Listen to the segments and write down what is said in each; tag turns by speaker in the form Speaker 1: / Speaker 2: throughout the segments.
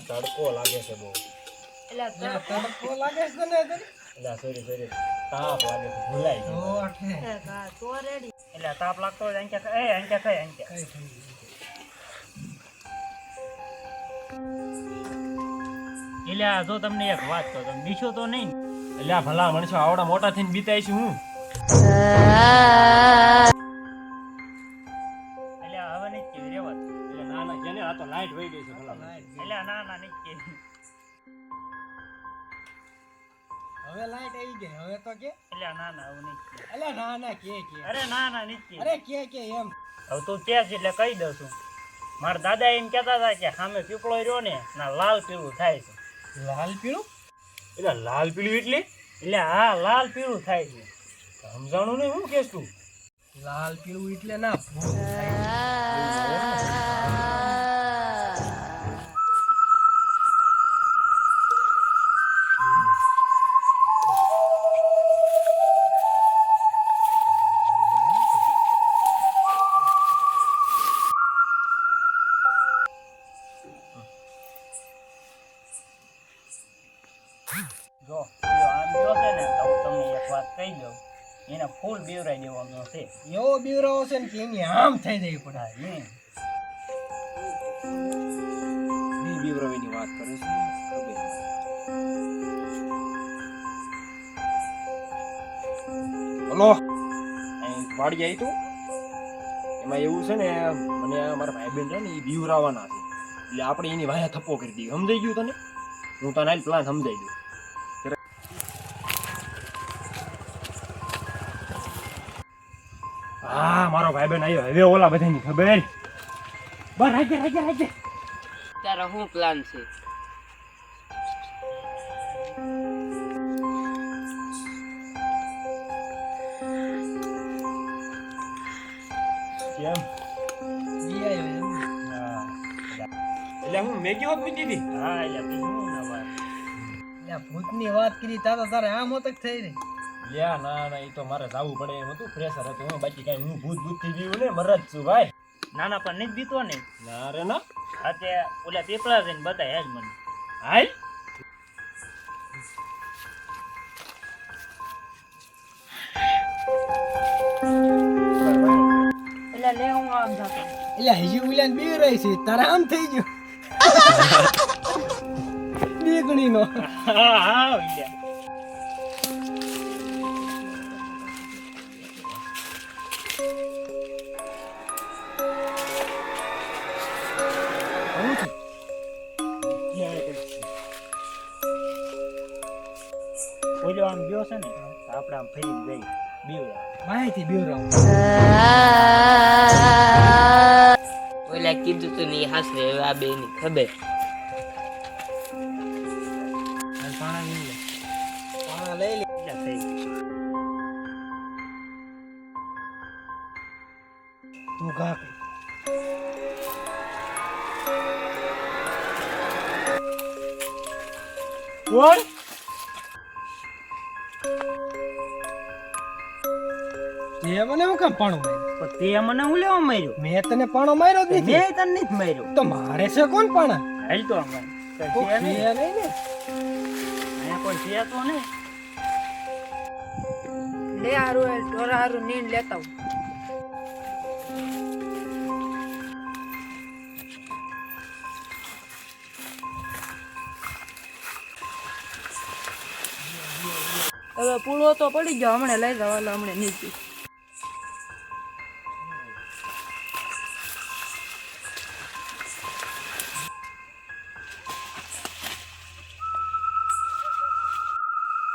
Speaker 1: તડકો લાગે છે બહુ.
Speaker 2: એટલે તડકો લાગે છે ને
Speaker 1: સોરી તાપ લાગે છે ભૂલાઈ ગયું.
Speaker 2: તો રેડી
Speaker 3: એટલે તાપ લાગતો હોય અંક્યા ખાય એટલે જો તમને એક વાત કહું, તમે બીછો તો નહીં ને?
Speaker 1: એટલે આ ભલા માણસો આવડા મોટા થઈને બીતાય છે હું.
Speaker 3: એટલે હવે નહીં કેવી રેવા દો.
Speaker 1: એટલે ના કેને આ તો લાઈટ વહી ગઈ છે ભલા.
Speaker 3: એટલે ના નહીં કેવી.
Speaker 2: હવે લાઈટ આવી ગઈ હવે તો કે
Speaker 3: એટલે ના હવે નહીં કેવી.
Speaker 2: અલે ના કે
Speaker 3: અરે ના નહીં કેવી.
Speaker 2: અરે કે એમ
Speaker 3: હવે તું કે છે એટલે કહી દઉં છું. મારા દાદા એમ કહેતા હતા કે સામે પીપળો રહ્યો ને ના લાલ પીળું થાય છે.
Speaker 2: લાલ પીળું
Speaker 1: એટલે લાલ પીળું એટલે
Speaker 3: એટલે હા લાલ પીળું થાય છે.
Speaker 1: સમજાણું નહીં હું કેસ તું.
Speaker 2: લાલ પીળું એટલે ના
Speaker 3: જો આમ જો છે ને તો હું તમને એક વાત કહી દઉં, એને ફૂલ બીવરાઈ દેવાનો છે.
Speaker 2: એવો બીવરાવો છે ને કે એની આમ થઈ જવી પડે
Speaker 3: હા, નહીં.
Speaker 1: ની બીવરાવીની વાત કરે છે ખબર. હલો અહીં વાડી આવી તું. એમાં એવું છે ને મને મારા ભાઈબંધ છે ને એ બીવરાવાના છે એટલે આપણે એની વાયા થપ્પો કરી દઈએ. સમજાઈ ગયું તને? હું તને આ પ્લાન સમજાઈ દઉં. હા મારો ભાઈબંધ આવ્યો હવે ઓલા બધાની ખબર. બસ રાજ્ય
Speaker 4: તારો શું પ્લાન છે?
Speaker 1: કેમ?
Speaker 2: ઈ આવ્યો એમ.
Speaker 1: હા એટલે હું મેગી હોત મૂકી દીધી.
Speaker 3: હા એટલે બીજું શું ના વાત.
Speaker 2: એટલે ભૂતની વાત કરી તારે આમ હોતક થઈ રહી.
Speaker 1: લ્યા ના એ તો મારે જાવું પડે એમ હતું. પ્રેશર હતું હું બાકી કઈ હું ભૂત થઈ ગયું ને મરજ છું ભાઈ.
Speaker 3: નાના પણ નહીં જ બીતો ને.
Speaker 1: ના રે ના
Speaker 3: આજે ઓલા પીપળા જઈને બતાય જ મને.
Speaker 1: હાલ
Speaker 4: એટલે લે હું આમ જતો.
Speaker 2: એટલે હજી ઉલાન બીવરાઈ છે તારે આમ થઈ ગયું. નીકળીનો
Speaker 3: હા ઓલ્યા. ઓલો આમ ગયો છે ને તો આપણે આમ ફરી જઈ બીવડા.
Speaker 2: માહિતી બીવરાવ
Speaker 4: ઓલા કીધું તું ને હાસરે હવે આ બે ની ખબર.
Speaker 2: પાણા લઈ લે
Speaker 3: એટલે થઈ ગયું.
Speaker 2: તું ઘા
Speaker 1: કોણ?
Speaker 2: તે મને હું કામ પાણો માર્યો?
Speaker 3: તો તે મને હું લેવા માર્યો?
Speaker 2: મેં તને પાણો માર્યો જ નથી.
Speaker 3: મેં તને નથી માર્યો.
Speaker 2: તો મારે છે કોણ પાણા?
Speaker 3: હાલ તો અમારે
Speaker 2: કોઈ
Speaker 3: કઈ છે નહીં.
Speaker 2: છે નહીં ને.
Speaker 3: અહીંયા કોઈ છે તો નહીં.
Speaker 4: લે હારું ઢોરા હારું નીંદ લેતા આવું. હવે પૂળો તો પડી ગયો, હમણાં લઈ જાવ. હમણાં નીચે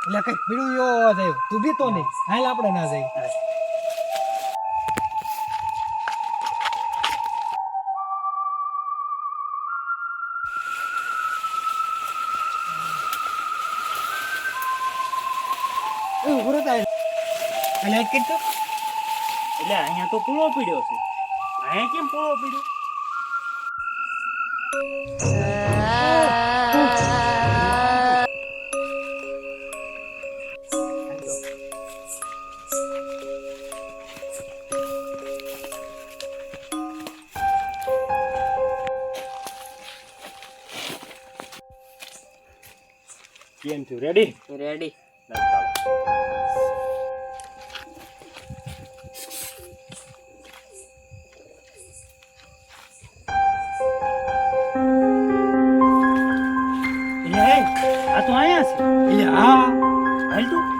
Speaker 2: એટલે કઈક પીળું એવો અવાજ આવ્યો. તું બીતો નહીં. હાલ આપણે ના જઈએ. ઉભો થાય. લાઈટ કીધું
Speaker 3: એટલે અહીંયા તો પૂળો પીડ્યો છે. અહીંયા કેમ પૂળો પીડ્યો?
Speaker 1: કેમ થયું રેડી
Speaker 4: રેડી
Speaker 3: એટલે હે આ તો અહીંયા છે
Speaker 2: એટલે હા
Speaker 3: હાલ તું